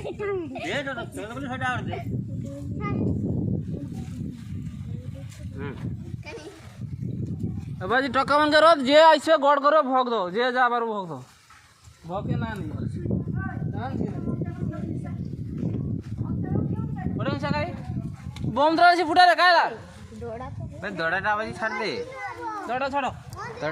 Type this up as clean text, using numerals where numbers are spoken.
दे तो चल बोले छोटा और दे अब जी टका मन करो जे ऐसे गड़ करो भोग दो जे जा बार भोग दो भोग के ना नहीं बड़े सकाई बम द्रा से फुटा रे कायला दोड़ा टा बाजी छाड़ दे छोड़ो छोड़ो